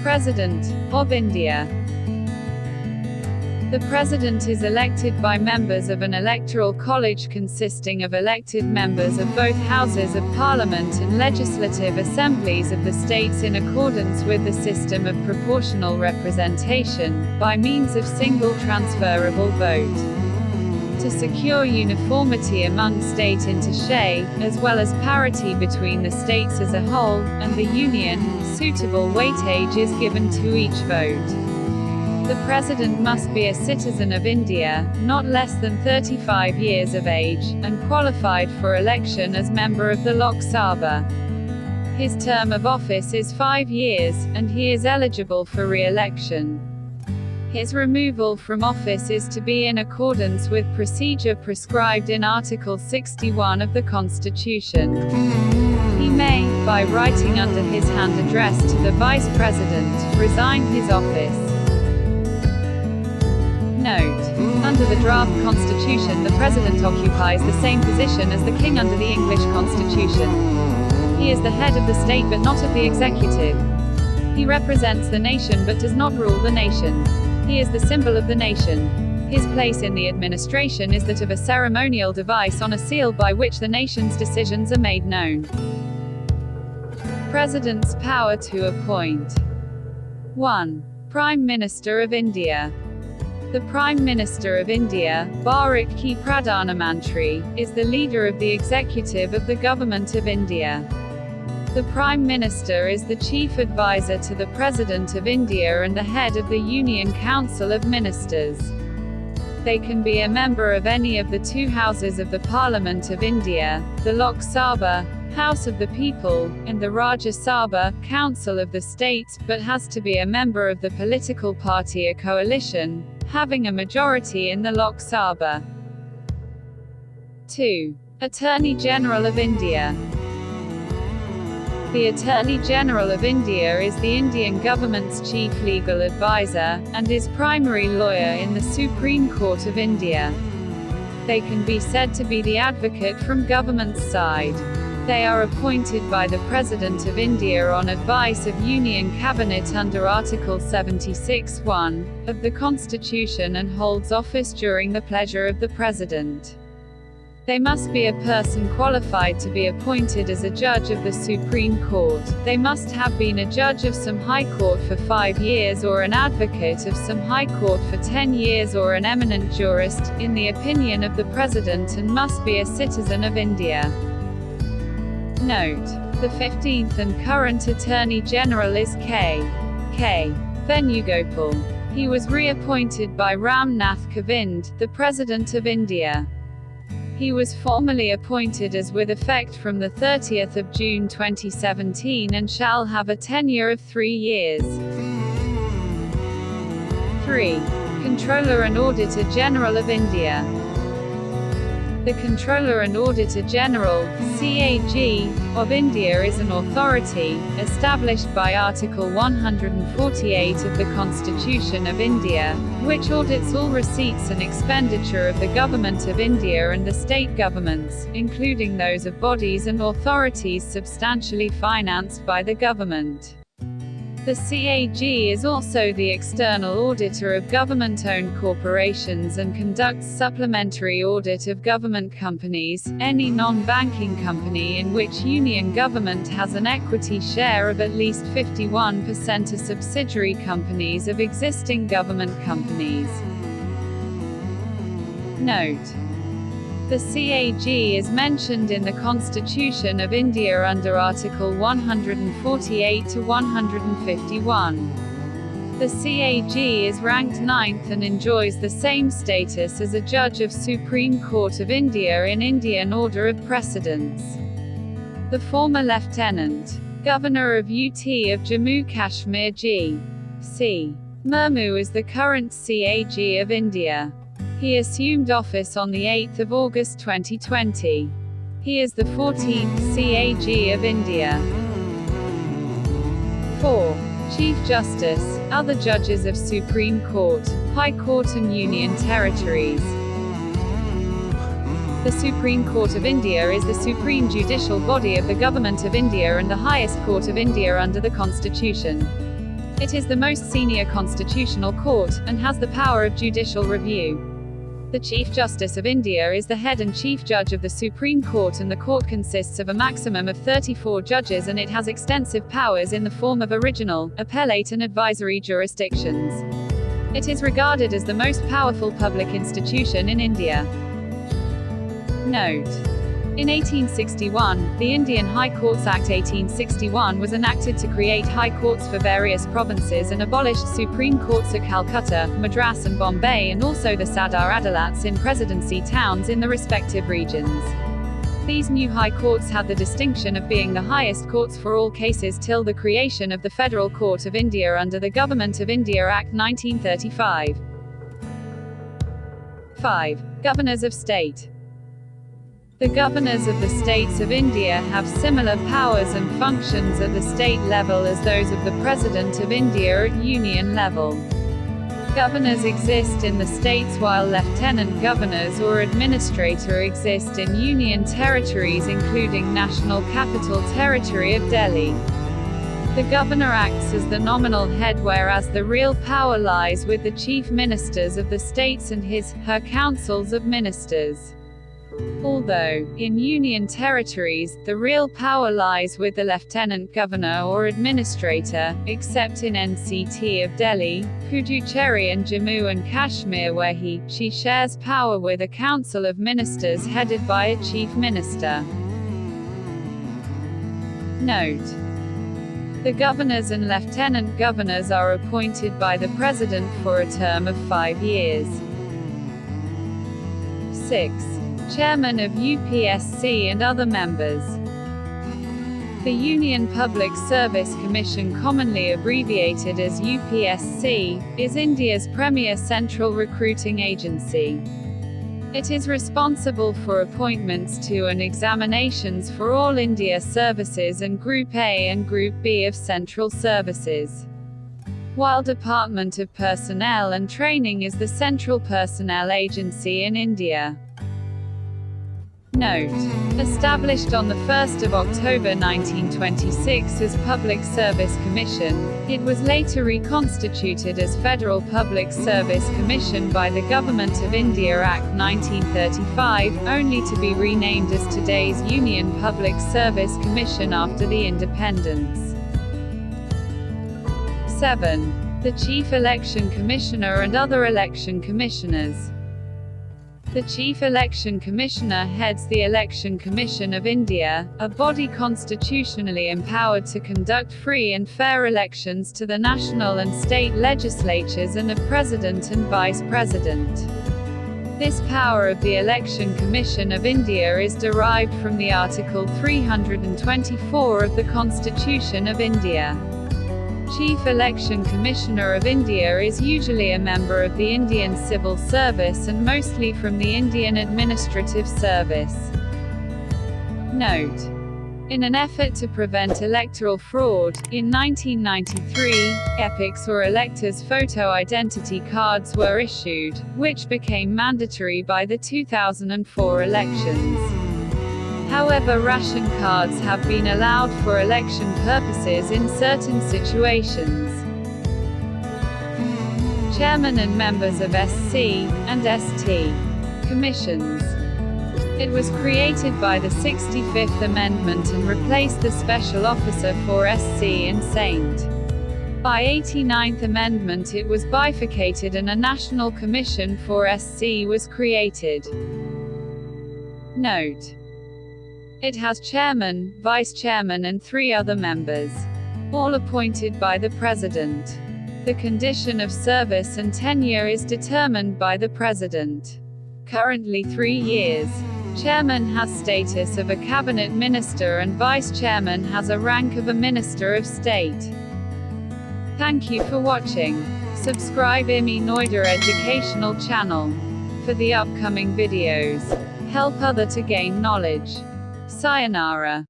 President of India. The President is elected by members of an electoral college consisting of elected members of both houses of parliament and legislative assemblies of the states in accordance with the system of proportional representation, by means of single transferable vote. To secure uniformity among state intache, as well as parity between the states as a whole, and the Union, suitable weightage is given to each vote. The President must be a citizen of India, not less than 35 years of age, and qualified for election as member of the Lok Sabha. His term of office is 5 years, and he is eligible for re-election. His removal from office is to be in accordance with procedure prescribed in Article 61 of the Constitution. He may, by writing under his hand addressed to the Vice President, resign his office. Note: under the draft Constitution, the President occupies the same position as the King under the English Constitution. He is the head of the state but not of the executive. He represents the nation but does not rule the nation. He is the symbol of the nation. His place in the administration is that of a ceremonial device on a seal by which the nation's decisions are made known. President's power to appoint. 1. Prime Minister of India. The Prime Minister of India, Bharat Ki Pradhana Mantri, is the leader of the executive of the Government of India. The Prime Minister is the chief advisor to the President of India and the head of the Union Council of Ministers. They can be a member of any of the two houses of the Parliament of India, the Lok Sabha, House of the People, and the Rajya Sabha, Council of the States, but has to be a member of the political party or coalition, having a majority in the Lok Sabha. 2. Attorney General of India. The Attorney General of India is the Indian government's chief legal advisor, and is primary lawyer in the Supreme Court of India. They can be said to be the advocate from government's side. They are appointed by the President of India on advice of Union Cabinet under Article 76(1) of the Constitution and holds office during the pleasure of the President. They must be a person qualified to be appointed as a judge of the Supreme Court. They must have been a judge of some High Court for 5 years or an advocate of some High Court for 10 years or an eminent jurist, in the opinion of the President, and must be a citizen of India. Note: the 15th and current Attorney General is K. Venugopal. He was reappointed by Ram Nath Kovind, the President of India. He was formally appointed as with effect from the 30th of June 2017 and shall have a tenure of 3 years. 3. Controller and Auditor General of India. The Controller and Auditor General, CAG, of India is an authority, established by Article 148 of the Constitution of India, which audits all receipts and expenditure of the Government of India and the state governments, including those of bodies and authorities substantially financed by the government. The CAG is also the external auditor of government-owned corporations and conducts supplementary audit of government companies, any non-banking company in which union government has an equity share of at least 51% of subsidiary companies of existing government companies. Note: the CAG is mentioned in the Constitution of India under Article 148 to 151. The CAG is ranked 9th and enjoys the same status as a judge of Supreme Court of India in Indian order of precedence. The former Lieutenant Governor of UT of Jammu Kashmir G.C. Murmu is the current CAG of India. He assumed office on the 8th of August 2020. He is the 14th CAG of India. 4. Chief Justice, other judges of Supreme Court, High Court and Union Territories. The Supreme Court of India is the supreme judicial body of the Government of India and the highest court of India under the Constitution. It is the most senior constitutional court, and has the power of judicial review. The Chief Justice of India is the head and chief judge of the Supreme Court, and the court consists of a maximum of 34 judges, and it has extensive powers in the form of original, appellate and advisory jurisdictions. It is regarded as the most powerful public institution in India. Note: in 1861, the Indian High Courts Act 1861 was enacted to create high courts for various provinces and abolished Supreme Courts at Calcutta, Madras and Bombay, and also the Sadar Adalats in presidency towns in the respective regions. These new high courts had the distinction of being the highest courts for all cases till the creation of the Federal Court of India under the Government of India Act 1935. 5. Governors of State. The governors of the states of India have similar powers and functions at the state level as those of the President of India at union level. Governors exist in the states while lieutenant governors or administrator exist in union territories including National Capital Territory of Delhi. The governor acts as the nominal head, whereas the real power lies with the chief ministers of the states and her councils of ministers. Although, in union territories, the real power lies with the lieutenant governor or administrator, except in NCT of Delhi, Puducherry and Jammu and Kashmir, where she shares power with a council of ministers headed by a chief minister. Note: the governors and lieutenant governors are appointed by the president for a term of 5 years. 6. Chairman of UPSC and other members. The Union Public Service Commission, commonly abbreviated as UPSC, is India's premier central recruiting agency. It is responsible for appointments to and examinations for all India services and Group A and Group B of central services. While Department of Personnel and Training is the central personnel agency in India. Note: established on the 1st of October 1926 as Public Service Commission, it was later reconstituted as Federal Public Service Commission by the Government of India Act 1935, only to be renamed as today's Union Public Service Commission after the independence. 7. The Chief Election Commissioner and other election commissioners. The Chief Election Commissioner heads the Election Commission of India, a body constitutionally empowered to conduct free and fair elections to the national and state legislatures and a president and vice president. This power of the Election Commission of India is derived from the Article 324 of the Constitution of India. Chief Election Commissioner of India is usually a member of the Indian Civil Service and mostly from the Indian Administrative Service. Note: in an effort to prevent electoral fraud, in 1993, epics or electors' photo identity cards were issued, which became mandatory by the 2004 elections. However, ration cards have been allowed for election purposes in certain situations. Chairman and members of SC and ST commissions. It was created by the 65th Amendment and replaced the Special Officer for SC and Saint. By 89th Amendment it was bifurcated and a National Commission for SC was created. Note: it has chairman, vice chairman and 3 other members, all appointed by the President. The condition of service and tenure is determined by the President. Currently 3 years. Chairman has status of a cabinet minister and vice chairman has a rank of a minister of state. Thank you for watching. Subscribe Immynoida educational channel for the upcoming videos. Help other to gain knowledge. Sayonara.